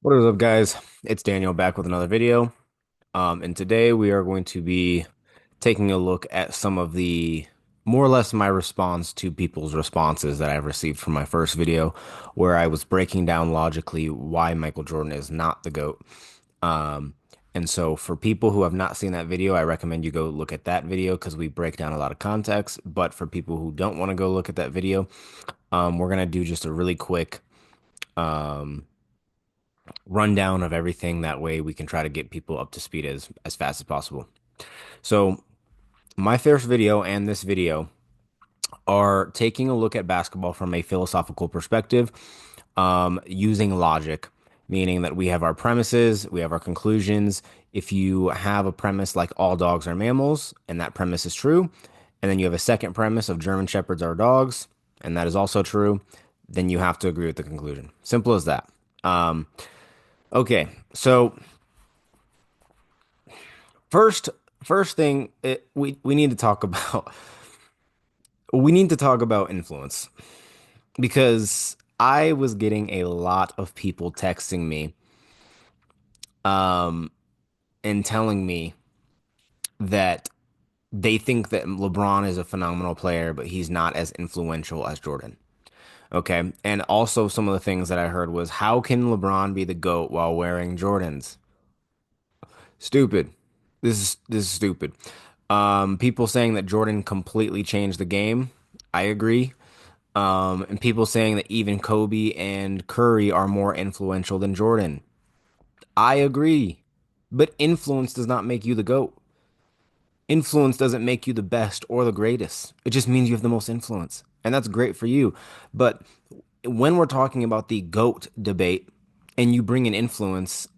What is up, guys? It's Daniel back with another video. And today we are going to be taking a look at some of the more or less my response to people's responses that I've received from my first video, where I was breaking down logically why Michael Jordan is not the GOAT. Um, and so for people who have not seen that video, I recommend you go look at that video because we break down a lot of context. But for people who don't want to go look at that video, we're gonna do just a really quick um rundown of everything. That way we can try to get people up to speed as fast as possible. So my first video and this video are taking a look at basketball from a philosophical perspective, using logic, meaning that we have our premises, we have our conclusions. If you have a premise like all dogs are mammals, and that premise is true, and then you have a second premise of German Shepherds are dogs, and that is also true, then you have to agree with the conclusion. Simple as that. Um, okay, so First, first thing we need to talk about we need to talk about influence because I was getting a lot of people texting me um and telling me that they think that LeBron is a phenomenal player, but he's not as influential as Jordan. Okay. And also some of the things that I heard was how can LeBron be the GOAT while wearing Jordans? Stupid. This is stupid. People saying that Jordan completely changed the game. I agree. And people saying that even Kobe and Curry are more influential than Jordan. I agree. But influence does not make you the GOAT. Influence doesn't make you the best or the greatest. It just means you have the most influence. And that's great for you. But when we're talking about the GOAT debate and you bring in influence,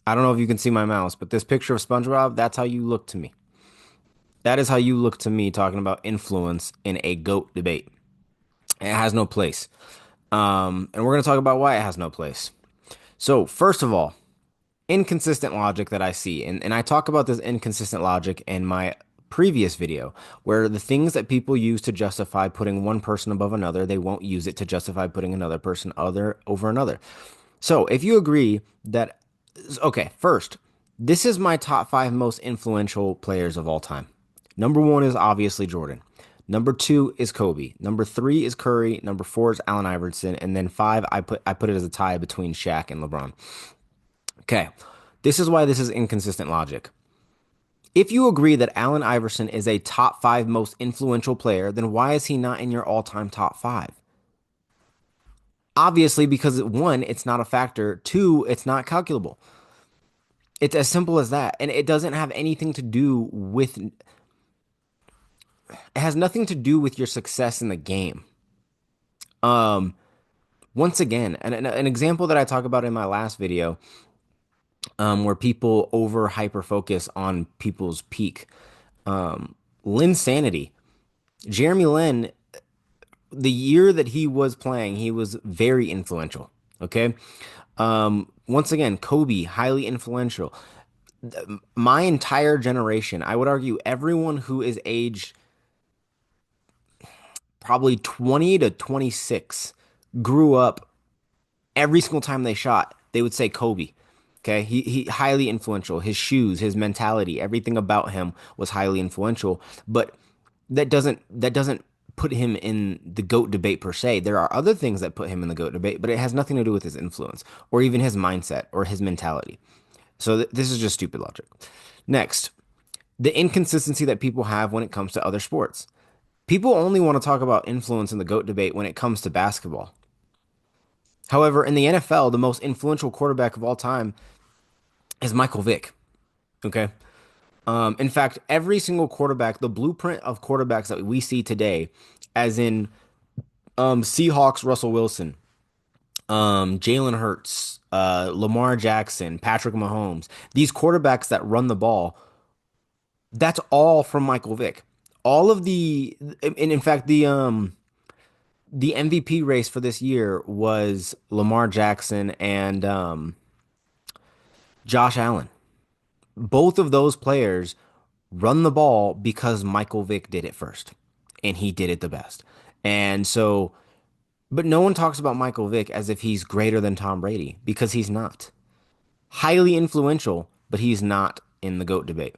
I don't know if you can see my mouse, but this picture of SpongeBob, that's how you look to me. That is how you look to me talking about influence in a GOAT debate. It has no place. And we're going to talk about why it has no place. So, first of all, inconsistent logic that I see, and I talk about this inconsistent logic in my previous video, where the things that people use to justify putting one person above another, they won't use it to justify putting another person other over another. So, if you agree that, okay, first, this is my top five most influential players of all time. Number one is obviously Jordan. Number two is Kobe. Number three is Curry. Number four is Allen Iverson, and then five I put it as a tie between Shaq and LeBron. Okay, this is why this is inconsistent logic. If you agree that Allen Iverson is a top five most influential player, then why is he not in your all-time top five? Obviously, because one, it's not a factor. Two, it's not calculable. It's as simple as that. And it doesn't have anything to do with, it has nothing to do with your success in the game. Um, Once again, an example that I talk about in my last video, where people over hyper focus on people's peak. Lynn Sanity, Jeremy Lin, the year that he was playing, he was very influential. Okay. Once again, Kobe, highly influential. My entire generation, I would argue everyone who is aged probably 20 to 26 grew up every single time they shot, they would say Kobe. Okay, he highly influential. His shoes, his mentality, everything about him was highly influential. But that doesn't put him in the GOAT debate per se. There are other things that put him in the GOAT debate, but it has nothing to do with his influence or even his mindset or his mentality. So this is just stupid logic. Next, the inconsistency that people have when it comes to other sports. People only want to talk about influence in the GOAT debate when it comes to basketball. However, in the NFL, the most influential quarterback of all time is Michael Vick. Okay. In fact, every single quarterback, the blueprint of quarterbacks that we see today, as in Seahawks, Russell Wilson, Jalen Hurts, Lamar Jackson, Patrick Mahomes, these quarterbacks that run the ball, that's all from Michael Vick. All of and in fact, the MVP race for this year was Lamar Jackson and Josh Allen. Both of those players run the ball because Michael Vick did it first, and he did it the best. And so, but no one talks about Michael Vick as if he's greater than Tom Brady because he's not. Highly influential, but he's not in the GOAT debate.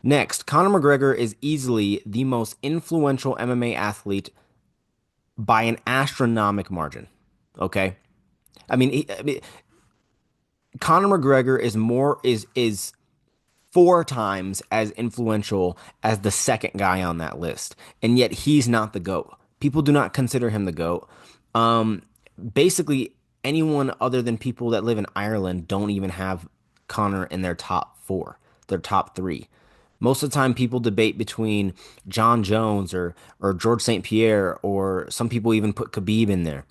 Next, Conor McGregor is easily the most influential MMA athlete by an astronomical margin. Okay? I mean, Conor McGregor is 4 times as influential as the second guy on that list, and yet he's not the GOAT. People do not consider him the GOAT. Um, Basically, anyone other than people that live in Ireland don't even have Conor in their top four, their top three. Most of the time, people debate between John Jones or George St. Pierre, or some people even put Khabib in there,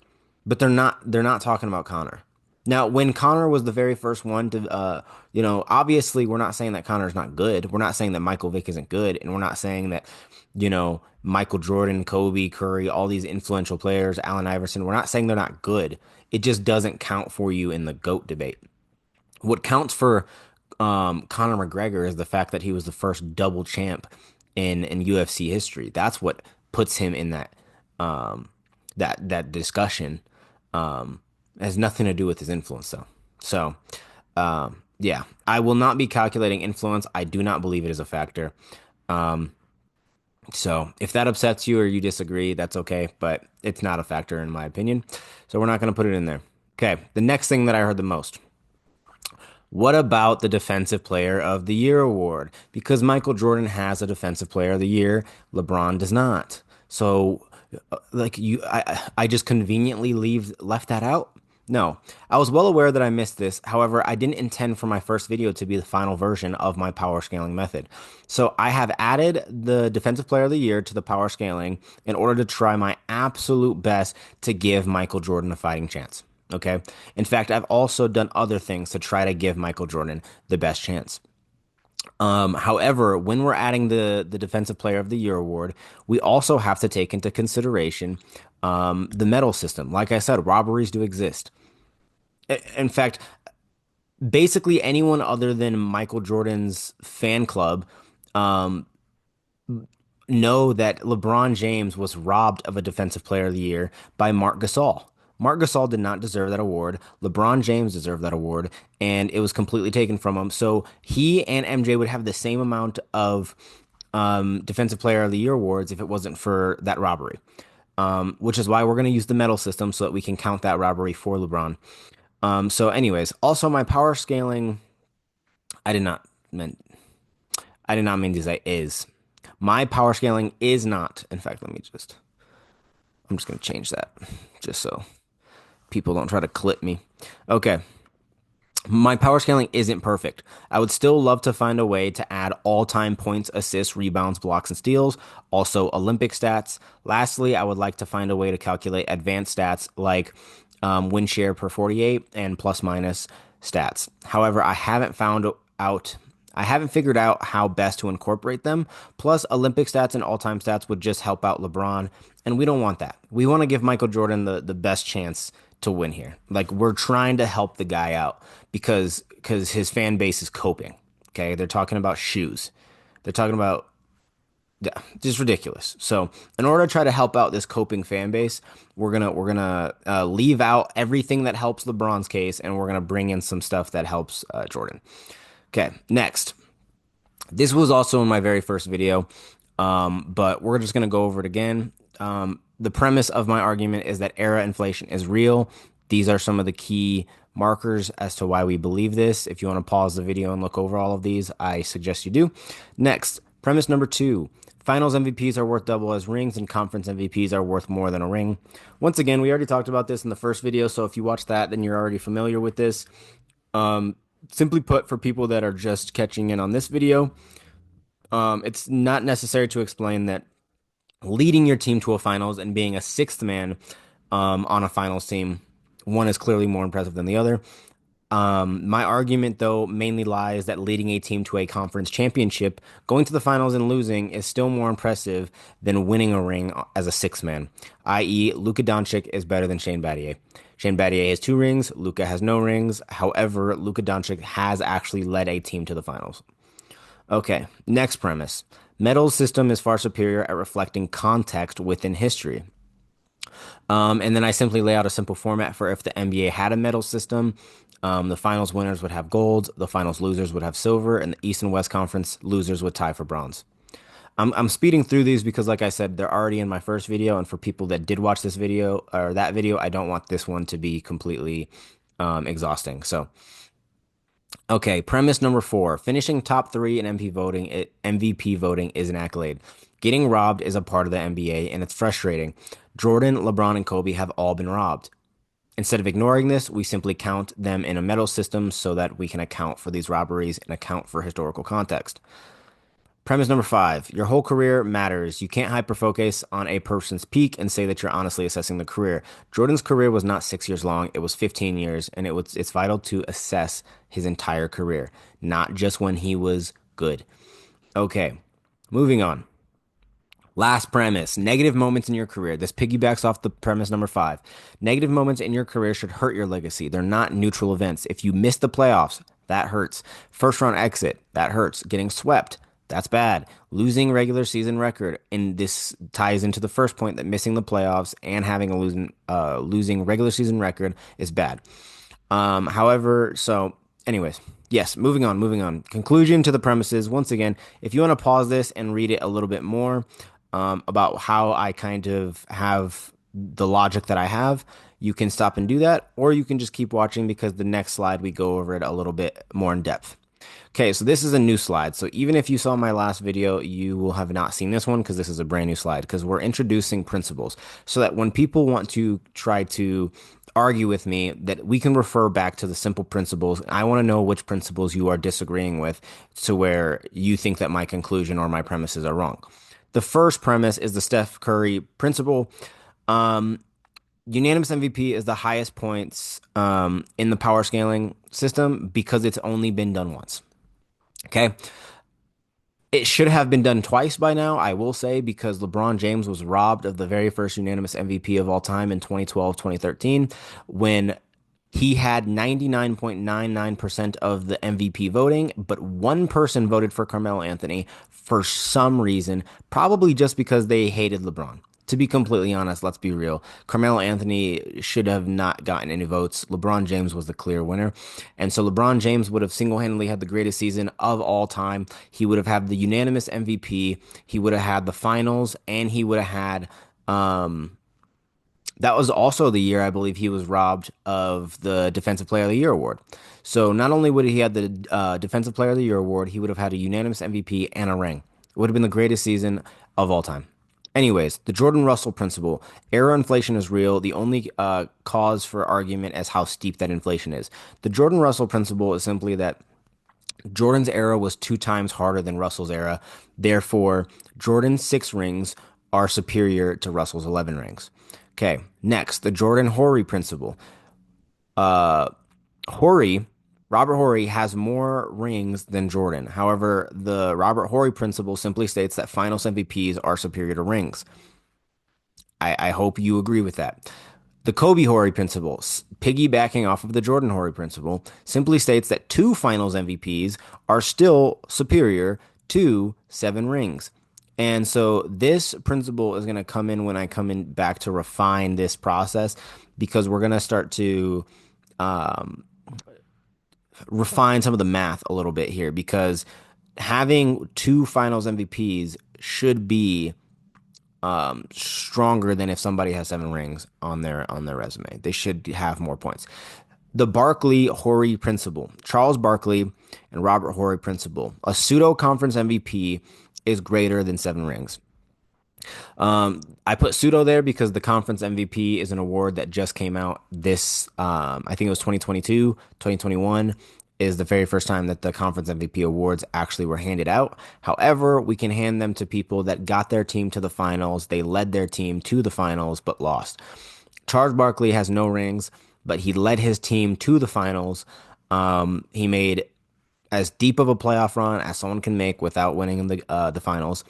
but they're not talking about Conor. Now, when Conor was the very first one to, obviously we're not saying that Conor's not good. We're not saying that Michael Vick isn't good, and we're not saying that, Michael Jordan, Kobe, Curry, all these influential players, Allen Iverson. We're not saying they're not good. It just doesn't count for you in the GOAT debate. What counts for Conor McGregor is the fact that he was the first double champ in UFC history. That's what puts him in um, that discussion. It has nothing to do with his influence, though. So, yeah, I will not be calculating influence. I do not believe it is a factor. Um, so, if that upsets you or you disagree, that's okay, but it's not a factor in my opinion. So, we're not going to put it in there. Okay, the next thing that I heard the most. What about the Defensive Player of the Year award? Because Michael Jordan has a Defensive Player of the Year, LeBron does not. So, I just conveniently leave left that out. No, I was well aware that I missed this. However, I didn't intend for my first video to be the final version of my power scaling method. So I have added the Defensive Player of the Year to the power scaling in order to try my absolute best to give Michael Jordan a fighting chance. Okay. In fact, I've also done other things to try to give Michael Jordan the best chance. However, when we're adding the Defensive Player of the Year award, we also have to take into consideration the medal system. Like I said, robberies do exist. In fact, basically anyone other than Michael Jordan's fan club um, know that LeBron James was robbed of a Defensive Player of the Year by Marc Gasol. Marc Gasol did not deserve that award. LeBron James deserved that award, and it was completely taken from him. So he and MJ would have the same amount of Defensive Player of the Year awards if it wasn't for that robbery. Which is why we're going to use the medal system so that we can count that robbery for LeBron. Anyways, also my power scaling, I did not mean I did not mean to say is. My power scaling is not. In fact, I'm just gonna change that just so people don't try to clip me. Okay. My power scaling isn't perfect. I would still love to find a way to add all-time points, assists, rebounds, blocks, and steals, also Olympic stats. Lastly, I would like to find a way to calculate advanced stats like win share per 48 and plus minus stats. However, I haven't figured out how best to incorporate them. Plus, Olympic stats and all-time stats would just help out LeBron, and we don't want that. We want to give Michael Jordan the best chance to win here. Like we're trying to help the guy out because his fan base is coping. Okay, they're talking about shoes. They're talking about yeah, just ridiculous. So, in order to try to help out this coping fan base, we're gonna leave out everything that helps LeBron's case, and we're gonna bring in some stuff that helps Jordan. Okay, next. This was also in my very first video, but we're just gonna go over it again. The premise of my argument is that era inflation is real. These are some of the key markers as to why we believe this. If you want to pause the video and look over all of these, I suggest you do. Next, premise number 2. Finals MVPs are worth double as rings, and conference MVPs are worth more than a ring. Once again, we already talked about this in the first video, so if you watch that, then you're already familiar with this. Simply put, for people that are just catching in on this video, it's not necessary to explain that leading your team to a finals and being a sixth man on a finals team, one is clearly more impressive than the other. My argument, though, mainly lies that leading a team to a conference championship, going to the finals and losing, is still more impressive than winning a ring as a sixth man, i.e., Luka Doncic is better than Shane Battier. Shane Battier has 2 rings, Luka has no rings. However, Luka Doncic has actually led a team to the finals. Okay, next premise. Medals system is far superior at reflecting context within history. And then I simply lay out a simple format for if the NBA had a medal system. The finals winners would have gold, the finals losers would have silver, and the East and West Conference losers would tie for bronze. I'm speeding through these because, like I said, they're already in my first video, and for people that did watch this video or that video, I don't want this one to be completely exhausting. So, okay, premise number four: finishing top three in MVP voting is an accolade. Getting robbed is a part of the NBA, and it's frustrating. Jordan, LeBron, and Kobe have all been robbed. Instead of ignoring this, we simply count them in a medal system so that we can account for these robberies and account for historical context. Premise number five, your whole career matters. You can't hyperfocus on a person's peak and say that you're honestly assessing the career. Jordan's career was not 6 years long, it was 15 years, and it's vital to assess his entire career, not just when he was good. Okay, moving on. Last premise, negative moments in your career. This piggybacks off the premise number five. Negative moments in your career should hurt your legacy. They're not neutral events. If you miss the playoffs, that hurts. First round exit, that hurts. Getting swept, that's bad. Losing regular season record, and this ties into the first point that missing the playoffs and having a losing regular season record is bad. However, so anyways, yes, moving on. Conclusion to the premises. Once again, if you want to pause this and read it a little bit more about how I kind of have the logic that I have, you can stop and do that, or you can just keep watching because the next slide we go over it a little bit more in depth. Okay, so this is a new slide. So even if you saw my last video, you will have not seen this one because this is a brand new slide because we're introducing principles so that when people want to try to argue with me that we can refer back to the simple principles. I want to know which principles you are disagreeing with to where you think that my conclusion or my premises are wrong. The first premise is the Steph Curry principle. Unanimous MVP is the highest points in the power scaling system because it's only been done once. Okay. It should have been done twice by now, I will say, because LeBron James was robbed of the very first unanimous MVP of all time in 2012, 2013, when he had 99.99% of the MVP voting, but one person voted for Carmelo Anthony for some reason, probably just because they hated LeBron. To be completely honest, let's be real. Carmelo Anthony should have not gotten any votes. LeBron James was the clear winner. And so LeBron James would have single-handedly had the greatest season of all time. He would have had the unanimous MVP. He would have had the finals, and he would have had that was also the year I believe he was robbed of the Defensive Player of the Year award. So not only would he have the Defensive Player of the Year award, he would have had a unanimous MVP and a ring. It would have been the greatest season of all time. Anyways, the Jordan Russell principle. Era inflation is real. The only cause for argument is how steep that inflation is. The Jordan Russell principle is simply that Jordan's era was 2 times harder than Russell's era. Therefore, Jordan's 6 rings are superior to Russell's 11 rings. Okay, next, the Jordan Horry principle. Horry, Robert Horry has more rings than Jordan. However, the Robert Horry principle simply states that finals MVPs are superior to rings. I hope you agree with that. The Kobe Horry principle, piggybacking off of the Jordan Horry principle, simply states that 2 finals MVPs are still superior to 7 rings. And so this principle is going to come in when I come in back to refine this process because we're going to start to refine some of the math a little bit here because having 2 finals MVPs should be stronger than if somebody has 7 rings on their resume. They should have more points. The Barkley-Horry principle, Charles Barkley and Robert Horry principle. A pseudo conference MVP is greater than 7 rings. I put pseudo there because the conference MVP is an award that just came out this, I think it was 2022, 2021 is the very first time that the conference MVP awards actually were handed out. However, we can hand them to people that got their team to the finals. They led their team to the finals, but lost. Charles Barkley has no rings, but he led his team to the finals. He made as deep of a playoff run as someone can make without winning the finals.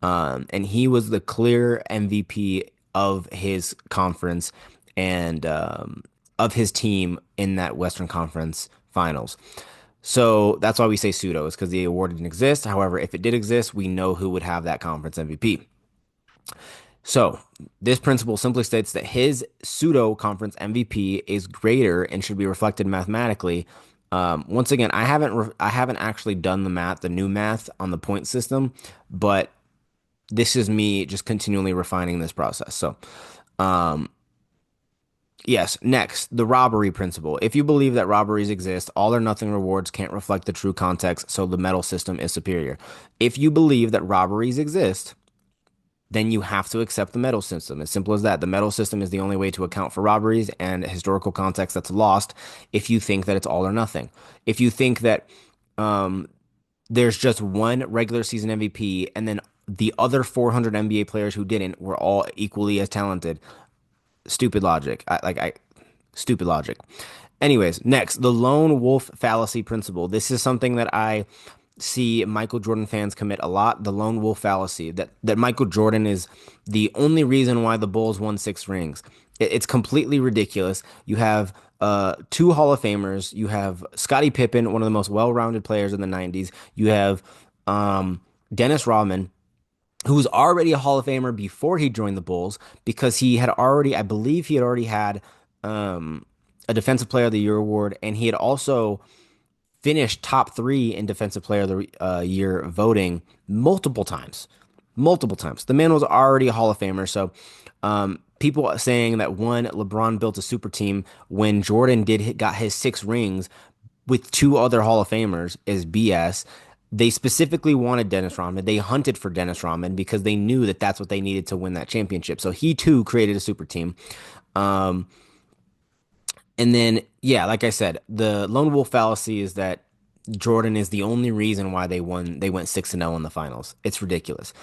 And he was the clear MVP of his conference and of his team in that Western Conference finals. So that's why we say pseudo, is because the award didn't exist. However, if it did exist, we know who would have that conference MVP. So, this principle simply states that his pseudo conference MVP is greater and should be reflected mathematically. Once again, I haven't actually done the math, the new math on the point system, but this is me just continually refining this process. So, um, yes, next, the robbery principle. If you believe that robberies exist, all or nothing rewards can't reflect the true context, so the medal system is superior. If you believe that robberies exist, then you have to accept the medal system. As simple as that. The medal system is the only way to account for robberies and historical context that's lost if you think that it's all or nothing. If you think that um, there's just one regular season MVP and then the other 400 NBA players who didn't were all equally as talented, stupid logic. Stupid logic. Anyways, next, the lone wolf fallacy principle. This is something that I see Michael Jordan fans commit a lot, the lone wolf fallacy, that Michael Jordan is the only reason why the Bulls won 6 rings. It's completely ridiculous. You have two Hall of Famers. You have Scottie Pippen, one of the most well-rounded players in the 90s. You have Dennis Rodman, who was already a Hall of Famer before he joined the Bulls because he had already, I believe he had already had um, a Defensive Player of the Year award, and he had also finished top 3 in Defensive Player of the Year voting multiple times. Multiple times. The man was already a Hall of Famer. So people saying that one, LeBron built a super team when Jordan got his 6 rings with 2 other Hall of Famers is BS. They specifically wanted Dennis Rodman. They hunted for Dennis Rodman because they knew that that's what they needed to win that championship. So he too created a super team. Um, and then, yeah, like I said, the lone wolf fallacy is that Jordan is the only reason why they won. They went 6-0 in the finals. It's ridiculous.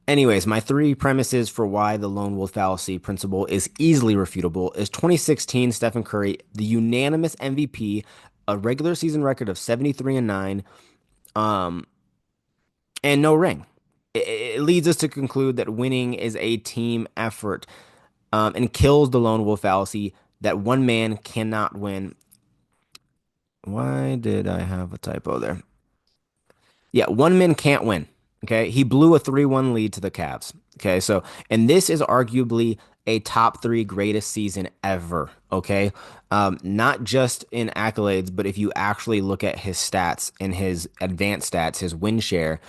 Anyways, my 3 premises for why the lone wolf fallacy principle is easily refutable is 2016 Stephen Curry, the unanimous MVP, a regular season record of 73-9, um, and no ring. It leads us to conclude that winning is a team effort, and kills the lone wolf fallacy that one man cannot win. Why did I have a typo there? Yeah, one man can't win. Okay. He blew a 3-1 lead to the Cavs. Okay. So, and this is arguably a top 3 greatest season ever. Okay. Not just in accolades, but if you actually look at his stats and his advanced stats, his win share,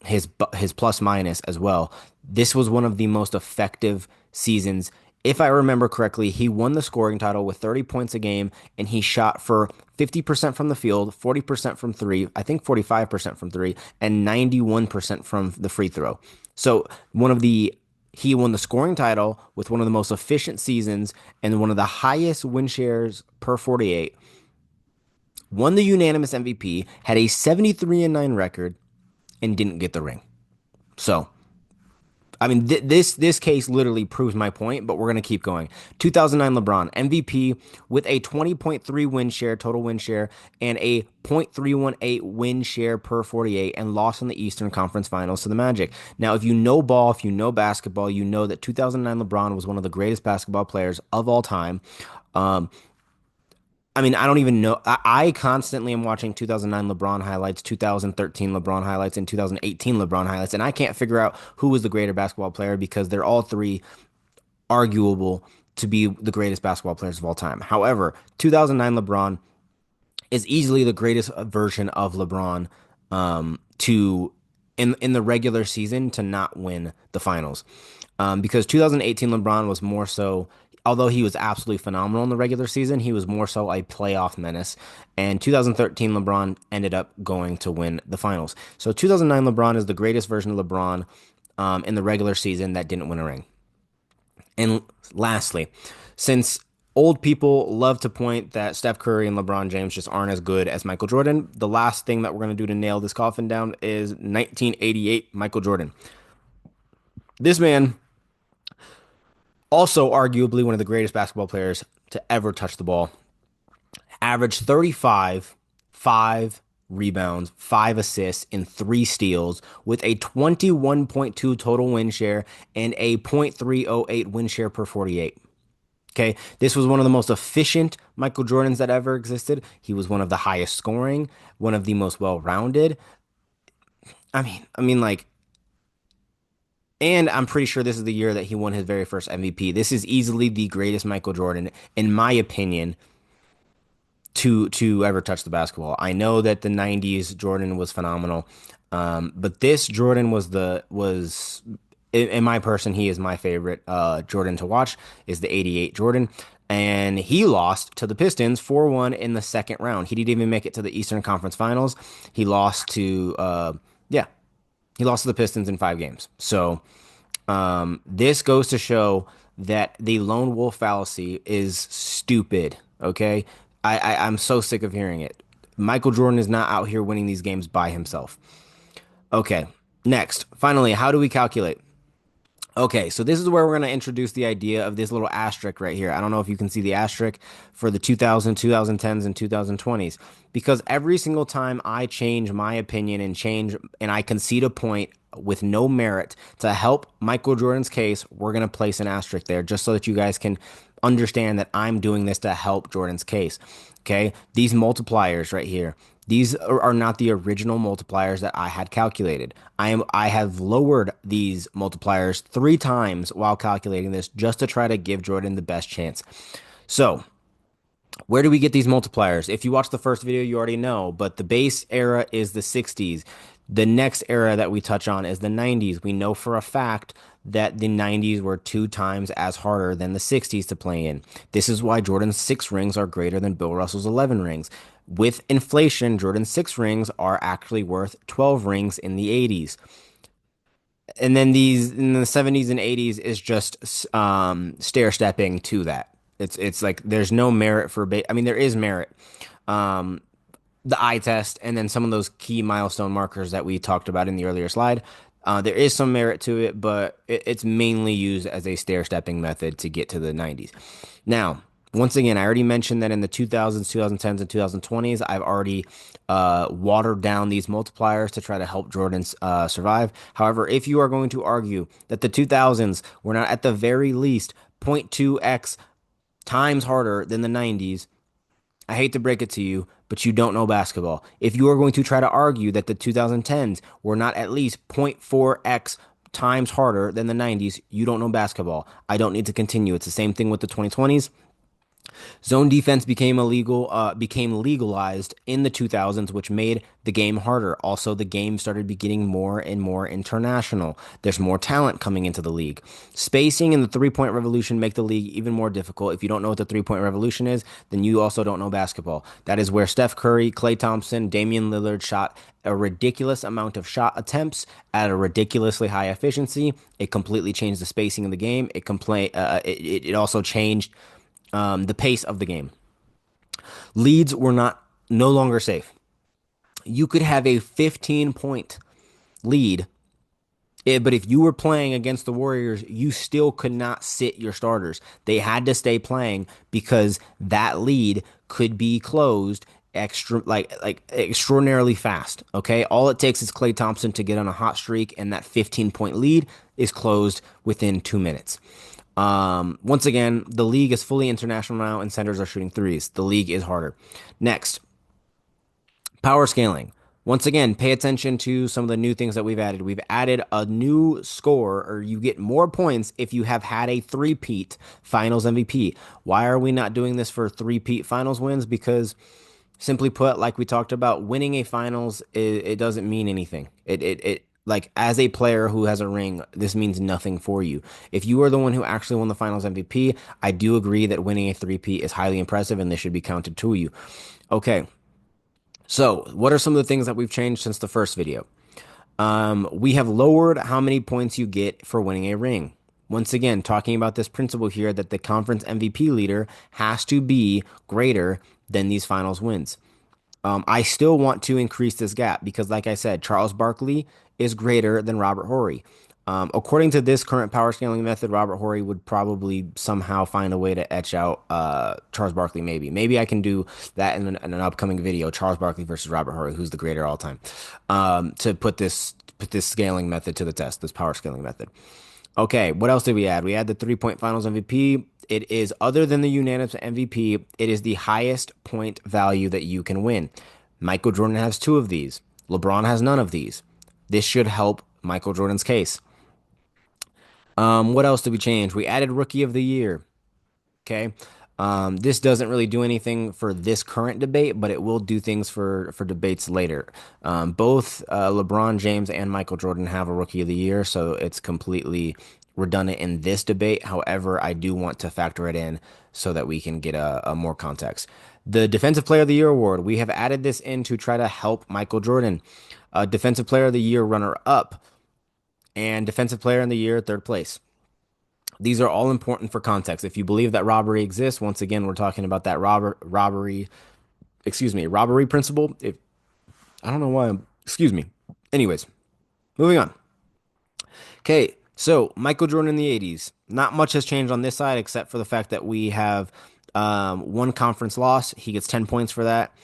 his plus minus as well. This was one of the most effective seasons. If I remember correctly, he won the scoring title with 30 points a game, and he shot for 50% from the field, 40% from three, I think 45% from three, and 91% from the free throw. So he won the scoring title with one of the most efficient seasons and one of the highest win shares per 48. Won the unanimous MVP, had a 73-9 record, and didn't get the ring. So, I mean, this case literally proves my point, but we're gonna keep going. 2009 LeBron MVP with a 20.3 win share, total win share, and a .318 win share per 48, and lost in the Eastern Conference Finals to the Magic. Now, if you know ball, if you know basketball, you know that 2009 LeBron was one of the greatest basketball players of all time. Um, I mean, I don't even know. I constantly am watching 2009 LeBron highlights, 2013 LeBron highlights, and 2018 LeBron highlights, and I can't figure out who was the greater basketball player because they're all 3 arguable to be the greatest basketball players of all time. However, 2009 LeBron is easily the greatest version of LeBron to in the regular season to not win the finals. Because 2018 LeBron was more so, although he was absolutely phenomenal in the regular season, he was more so a playoff menace. And 2013 LeBron ended up going to win the finals. So 2009 LeBron is the greatest version of LeBron in the regular season that didn't win a ring. And lastly, since old people love to point that Steph Curry and LeBron James just aren't as good as Michael Jordan, the last thing that we're going to do to nail this coffin down is 1988 Michael Jordan. This man, also arguably one of the greatest basketball players to ever touch the ball, averaged 35, 5 rebounds, 5 assists, and 3 steals with a 21.2 total win share and a .308 win share per 48. Okay, this was one of the most efficient Michael Jordans that ever existed. He was one of the highest scoring, one of the most well-rounded. Like And I'm pretty sure this is the year that he won his very first MVP. This is easily the greatest Michael Jordan, in my opinion, to ever touch the basketball. I know that the 90s Jordan was phenomenal. But this Jordan was in my person, he is my favorite Jordan to watch is the 88 Jordan. And he lost to the Pistons 4-1 in the second round. He didn't even make it to the Eastern Conference Finals. He lost to yeah, he lost to the Pistons in 5 games. So this goes to show that the lone wolf fallacy is stupid. Okay, I'm so sick of hearing it. Michael Jordan is not out here winning these games by himself. Okay, next, finally, how do we calculate? Okay, so this is where we're going to introduce the idea of this little asterisk right here. I don't know if you can see the asterisk for the 2000, 2010s, and 2020s. Because every single time I change my opinion and I concede a point with no merit to help Michael Jordan's case, we're going to place an asterisk there just so that you guys can understand that I'm doing this to help Jordan's case. Okay, these multipliers right here. These are not the original multipliers that I had calculated. I have lowered these multipliers 3 times while calculating this just to try to give Jordan the best chance. So, where do we get these multipliers? If you watch the first video, you already know, but the base era is the 60s. The next era that we touch on is the 90s. We know for a fact that the 90s were 2 times as harder than the 60s to play in. This is why Jordan's 6 rings are greater than Bill Russell's 11 rings. With inflation, Jordan's 6 rings are actually worth 12 rings in the 80s. And then these in the 70s and 80s is just stair stepping to that. It's like there's no merit for I mean there is merit. Um, the eye test and then some of those key milestone markers that we talked about in the earlier slide. There is some merit to it, but it's mainly used as a stair stepping method to get to the 90s. Now, once again, I already mentioned that in the 2000s, 2010s, and 2020s, I've already watered down these multipliers to try to help Jordan survive. However, if you are going to argue that the 2000s were not at the very least 0.2x times harder than the 90s, I hate to break it to you, but you don't know basketball. If you are going to try to argue that the 2010s were not at least 0.4x times harder than the 90s, you don't know basketball. I don't need to continue. It's the same thing with the 2020s. Zone defense became legalized in the 2000s, which made the game harder. Also, the game started getting more and more international. There's more talent coming into the league. Spacing and the three-point revolution make the league even more difficult. If you don't know what the three-point revolution is, then you also don't know basketball. That is where Steph Curry, Klay Thompson, Damian Lillard shot a ridiculous amount of shot attempts at a ridiculously high efficiency. It completely changed the spacing of the game. It also changed the pace of the game. Leads were not no longer safe. You could have a 15-point lead, but if you were playing against the Warriors, you still could not sit your starters. They had to stay playing because that lead could be closed extraordinarily fast. Okay, all it takes is Klay Thompson to get on a hot streak, and that 15-point lead is closed within 2 minutes. Once again, the league is fully international now, and centers are shooting threes. The league is harder. Next, power scaling. Once again, pay attention to some of the new things that we've added. We've added a new score, or you get more points if you have had a three-peat finals MVP. Why are we not doing this for three-peat finals wins? Because simply put, like we talked about, winning a finals, it doesn't mean anything. It like as a player who has a ring, this means nothing for you. If you are the one who actually won the finals MVP, I do agree that winning a three-peat is highly impressive and this should be counted to you. Okay, so what are some of the things that we've changed since the first video? We have lowered how many points you get for winning a ring. Once again, talking about this principle here that the conference MVP leader has to be greater than these finals wins. I still want to increase this gap because, like I said, Charles Barkley is greater than Robert Horry. According to this current power scaling method, Robert Horry would probably somehow find a way to etch out Charles Barkley. Maybe I can do that in an upcoming video. Charles Barkley versus Robert Horry, who's the greater all time? To put this scaling method to the test, this power scaling method. Okay, what else did we add? We had the 3-point finals MVP. It is, other than the unanimous MVP, it is the highest point value that you can win. Michael Jordan has 2 of these. LeBron has none of these. This should help Michael Jordan's case. What else did we change? We added Rookie of the Year. Okay. This doesn't really do anything for this current debate, but it will do things for debates later. Both LeBron James and Michael Jordan have a Rookie of the Year, so it's completely redundant in this debate. However, I do want to factor it in so that we can get a more context. The Defensive Player of the Year award, we have added this in to try to help Michael Jordan. Defensive Player of the Year runner up and Defensive Player in the Year third place. These are all important for context. If you believe that robbery exists, once again, we're talking about that robbery principle. If I don't know why excuse me. Anyways, moving on. Okay, so Michael Jordan in the 80s. Not much has changed on this side except for the fact that we have one conference loss. He gets 10 points for that.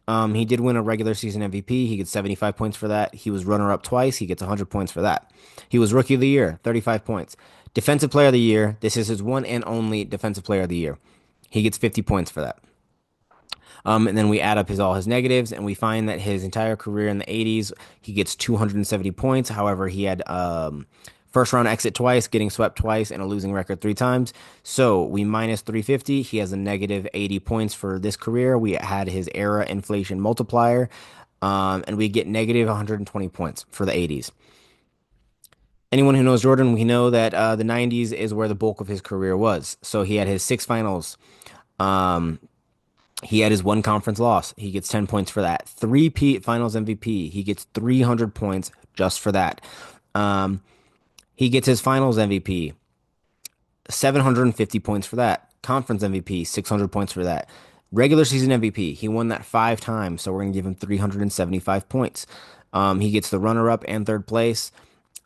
He did win a regular season MVP. He gets 75 points for that. He was runner up twice. He gets 100 points for that. He was rookie of the year, 35 points. Defensive player of the year. This is his one and only defensive player of the year. He gets 50 points for that. And then we add up all his negatives, and we find that his entire career in the 80s, he gets 270 points. However, he had first round exit twice, getting swept twice, and a losing record three times. So we minus 350. He has a negative 80 points for this career. We had his era inflation multiplier, and we get negative 120 points for the 80s. Anyone who knows Jordan, we know that the 90s is where the bulk of his career was. So he had his six finals. Um, he had his one conference loss. He gets 10 points for that. Three-peat finals MVP. He gets 300 points just for that. Um, he gets his finals MVP. 750 points for that. Conference MVP, 600 points for that. Regular season MVP, he won that five times, so we're going to give him 375 points. He gets the runner up and third place,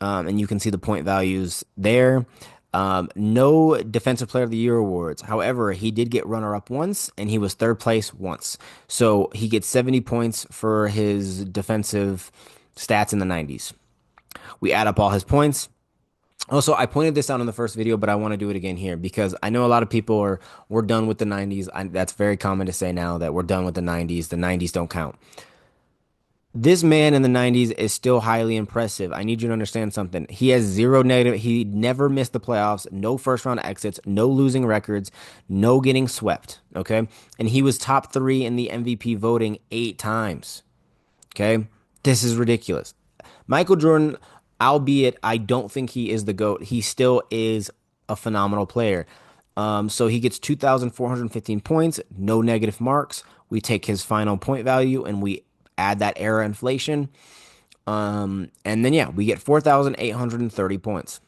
and you can see the point values there. No Defensive Player of the Year awards. However, he did get runner up once, and he was third place once. So he gets 70 points for his defensive stats in the 90s. We add up all his points. Also, I pointed this out in the first video, but I want to do it again here because I know a lot of people are we're done with the 90s. That's very common to say now that we're done with the 90s. The 90s don't count. This man in the 90s is still highly impressive. I need you to understand something. He has zero negative. He never missed the playoffs, no first round exits, no losing records, no getting swept. Okay. And he was top three in the MVP voting eight times. Okay. This is ridiculous. Michael Jordan, albeit I don't think he is the GOAT, he still is a phenomenal player. So he gets 2,415 points, no negative marks. We take his final point value and we add that era inflation. And then, yeah, we get 4,830 points.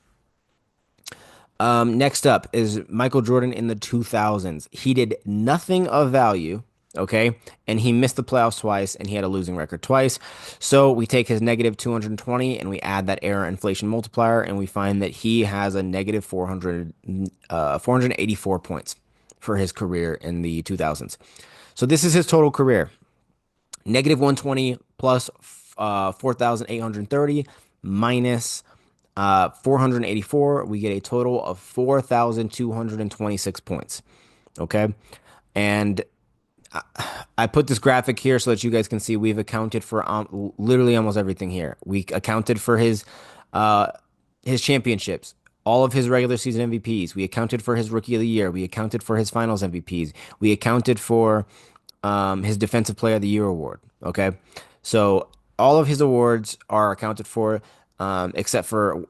Next up is Michael Jordan in the 2000s. He did nothing of value, okay? And he missed the playoffs twice and he had a losing record twice. So we take his negative 220 and we add that era inflation multiplier and we find that he has a negative 484 points for his career in the 2000s. So this is his total career. Negative 120 plus 4,830 minus 484, we get a total of 4,226 points. Okay. And I put this graphic here so that you guys can see we've accounted for literally almost everything here. We accounted for his championships, all of his regular season MVPs. We accounted for his rookie of the year. We accounted for his finals MVPs. We accounted for his defensive player of the year award. Okay. So all of his awards are accounted for, except for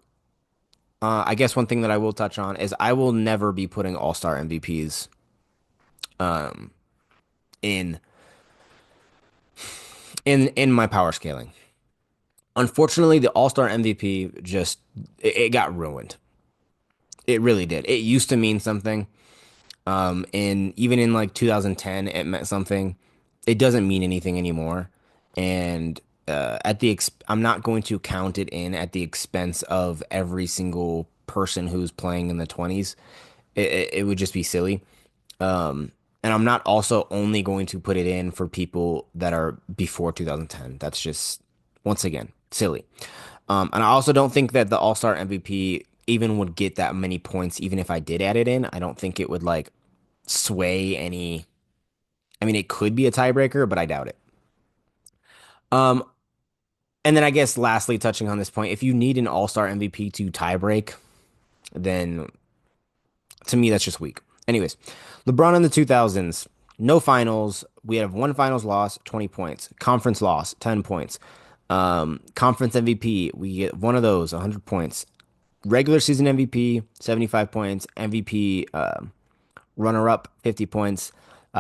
I guess one thing that I will touch on is I will never be putting all-star MVPs um, in in my power scaling. Unfortunately, the all-star MVP just it got ruined. It really did. It used to mean something. In even in like 2010, it meant something. It doesn't mean anything anymore. And I'm not going to count it in at the expense of every single person who's playing in the 20s. It would just be silly. And I'm not also only going to put it in for people that are before 2010. That's just, once again, silly. And I also don't think that the All-Star MVP even would get that many points, even if I did add it in. I don't think it would like sway any. I mean, it could be a tiebreaker, but I doubt it. Um, and then I guess lastly, touching on this point, if you need an All-Star MVP to tiebreak, then to me that's just weak. Anyways, LeBron in the 2000s, no finals. We have one finals loss, 20 points. Conference loss, 10 points. Conference MVP, we get one of those, 100 points. Regular season MVP, 75 points. MVP runner up, 50 points.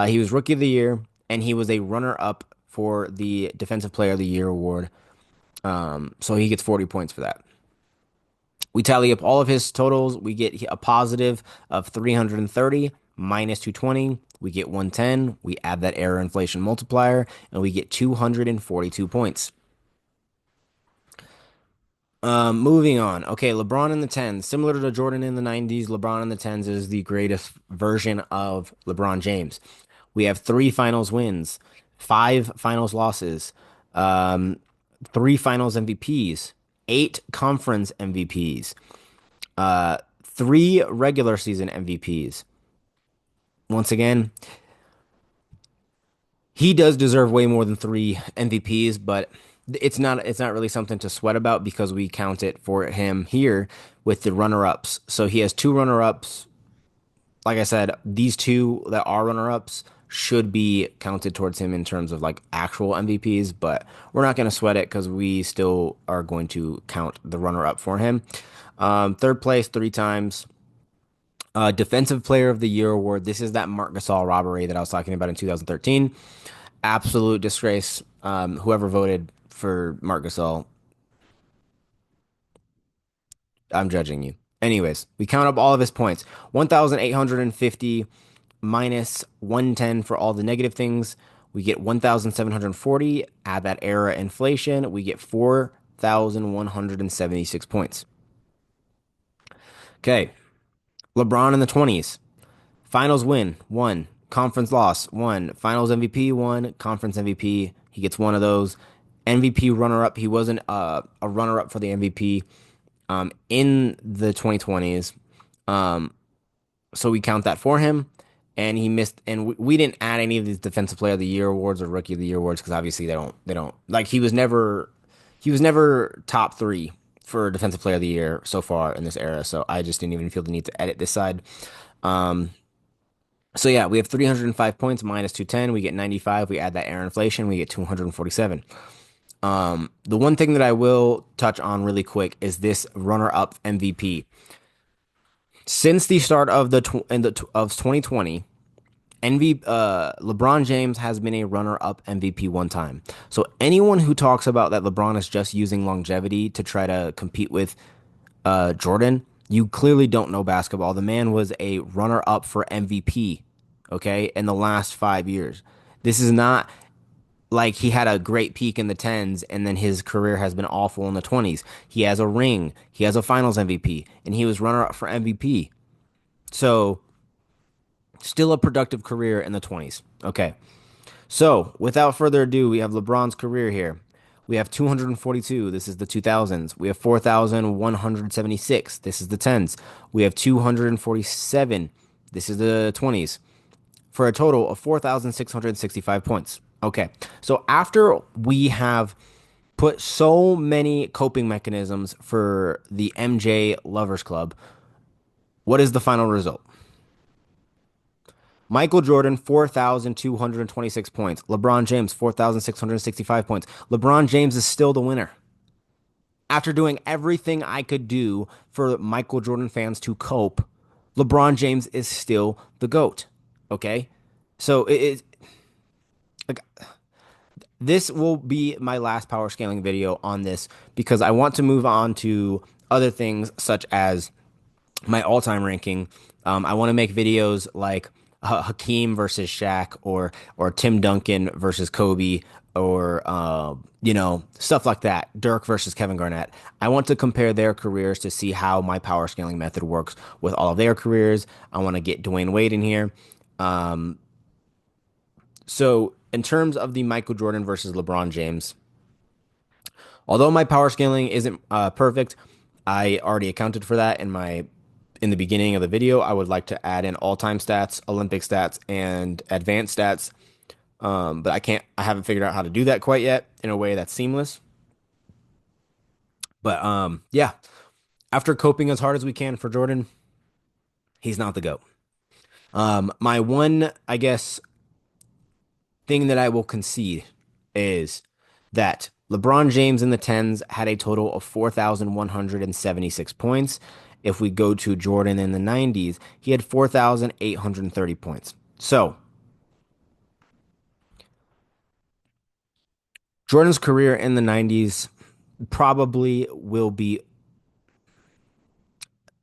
He was rookie of the year, and he was a runner up for the Defensive Player of the Year award. So he gets 40 points for that. We tally up all of his totals. We get a positive of 330 minus 220. We get 110. We add that error inflation multiplier, and we get 242 points. Moving on. Okay, LeBron in the 10s. Similar to Jordan in the 90s, LeBron in the 10s is the greatest version of LeBron James. We have three finals wins, five finals losses, um, three finals MVPs, eight conference MVPs, three regular season MVPs. Once again, he does deserve way more than three MVPs, but it's not really something to sweat about because we count it for him here with the runner-ups. So he has two runner-ups. Like I said, these two that are runner-ups should be counted towards him in terms of like actual MVPs, but we're not going to sweat it because we still are going to count the runner-up for him. Third place three times. Defensive Player of the Year award. This is that Marc Gasol robbery that I was talking about in 2013. Absolute disgrace. Whoever voted for Marc Gasol, I'm judging you. Anyways, we count up all of his points. 1,850 minus 110 for all the negative things. We get 1,740. Add that era inflation. We get 4,176 points. Okay. LeBron in the 20s. Finals win, one. Conference loss, one. Finals MVP, one. Conference MVP, he gets one of those. MVP runner up, he wasn't a runner up for the MVP in the 2020s. Um, so we count that for him. And he missed, and we didn't add any of these Defensive Player of the Year awards or Rookie of the Year awards because obviously they don't like he was never top three for Defensive Player of the Year so far in this era. So I just didn't even feel the need to edit this side. Um, So yeah, we have 305 points minus 210. We get 95. We add that air inflation. We get 247. The one thing that I will touch on really quick is this runner-up MVP. Since the start of of 2020, LeBron James has been a runner-up MVP one time. So anyone who talks about that LeBron is just using longevity to try to compete with Jordan, you clearly don't know basketball. The man was a runner up for MVP, okay, in the last 5 years. This is not like he had a great peak in the 10s and then his career has been awful in the 20s. He has a ring, he has a finals MVP, and he was runner up for MVP. So, still a productive career in the 20s. Okay. So, without further ado, we have LeBron's career here. We have 242. This is the 2000s. We have 4,176. This is the 10s. We have 247. This is the 20s. For a total of 4,665 points. Okay. So, after we have put so many coping mechanisms for the MJ Lovers Club, what is the final result? Michael Jordan, 4,226 points. LeBron James, 4,665 points. LeBron James is still the winner. After doing everything I could do for Michael Jordan fans to cope, LeBron James is still the GOAT. Okay? So like this will be my last power scaling video on this because I want to move on to other things such as my all-time ranking. I want to make videos like Hakeem versus Shaq or Tim Duncan versus Kobe or stuff like that. Dirk versus Kevin Garnett. I want to compare their careers to see how my power scaling method works with all of their careers. I want to get Dwayne Wade in here. Um, so in terms of the Michael Jordan versus LeBron James, although my power scaling isn't perfect, I already accounted for that in the beginning of the video. I would like to add in all-time stats, Olympic stats, and advanced stats. But I haven't figured out how to do that quite yet in a way that's seamless. But yeah. After coping as hard as we can for Jordan, he's not the GOAT. My one, I guess, thing that I will concede is that LeBron James in the tens had a total of 4,176 points. If we go to Jordan in the 90s, he had 4,830 points. So Jordan's career in the 90s probably will be,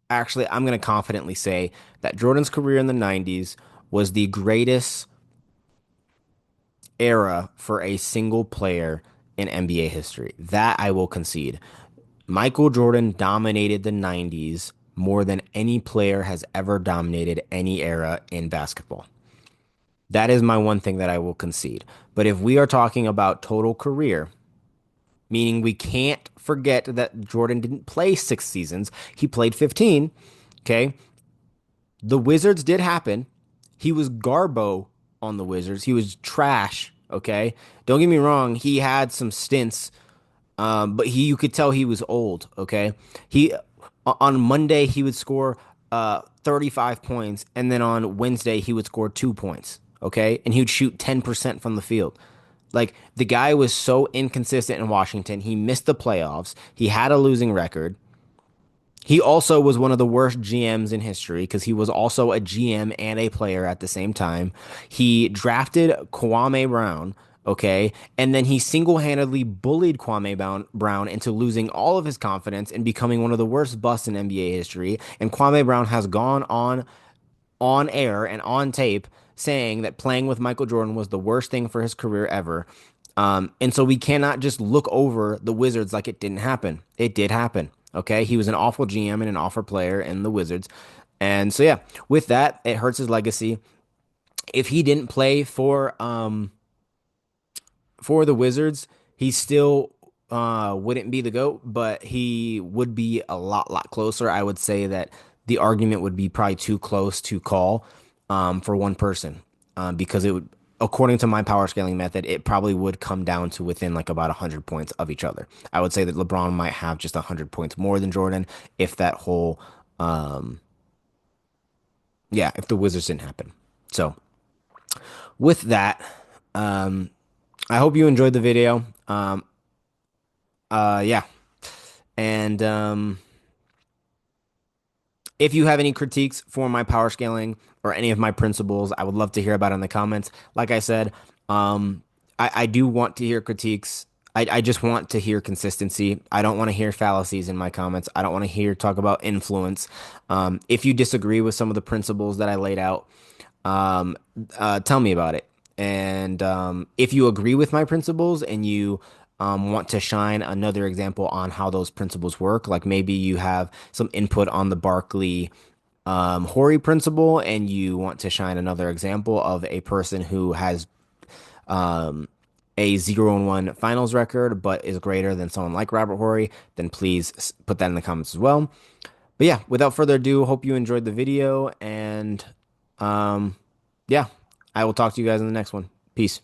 actually, I'm going to confidently say that Jordan's career in the 90s was the greatest era for a single player in NBA history. That I will concede. Michael Jordan dominated the 90s more than any player has ever dominated any era in basketball. That is my one thing that I will concede. But if we are talking about total career, meaning we can't forget that Jordan didn't play 6 seasons, he played 15. Okay. The Wizards did happen. He was Garbo on the Wizards. He was trash. Okay. Don't get me wrong. He had some stints, but you could tell he was old. Okay. He, on Monday, he would score 35 points. And then on Wednesday, he would score 2 points. Okay. And he would shoot 10% from the field. Like the guy was so inconsistent in Washington. He missed the playoffs. He had a losing record. He also was one of the worst GMs in history because he was also a GM and a player at the same time. He drafted Kwame Brown, okay, and then he single-handedly bullied Brown into losing all of his confidence and becoming one of the worst busts in NBA history. And Kwame Brown has gone on air and on tape saying that playing with Michael Jordan was the worst thing for his career ever. And so we cannot just look over the Wizards like it didn't happen. It did happen. Okay. He was an awful GM and an awful player in the Wizards. And so, yeah, with that, it hurts his legacy. If he didn't play for the Wizards, he still wouldn't be the GOAT, but he would be a lot closer. I would say that the argument would be probably too close to call for one person because it would, according to my power scaling method, it probably would come down to within like about 100 points of each other. I would say that LeBron might have just 100 points more than Jordan if that whole, um, yeah, if the Wizards didn't happen. So with that, um, I hope you enjoyed the video. Yeah. And if you have any critiques for my power scaling or any of my principles, I would love to hear about it in the comments. Like I said, I do want to hear critiques. I just want to hear consistency. I don't want to hear fallacies in my comments. I don't want to hear talk about influence. If you disagree with some of the principles that I laid out, um, tell me about it. And if you agree with my principles and you want to shine another example on how those principles work, like maybe you have some input on the Barkley Horry principle and you want to shine another example of a person who has um, a 0-1 finals record but is greater than someone like Robert Horry, then please put that in the comments as well. But yeah, without further ado, hope you enjoyed the video and um, yeah, I will talk to you guys in the next one. Peace.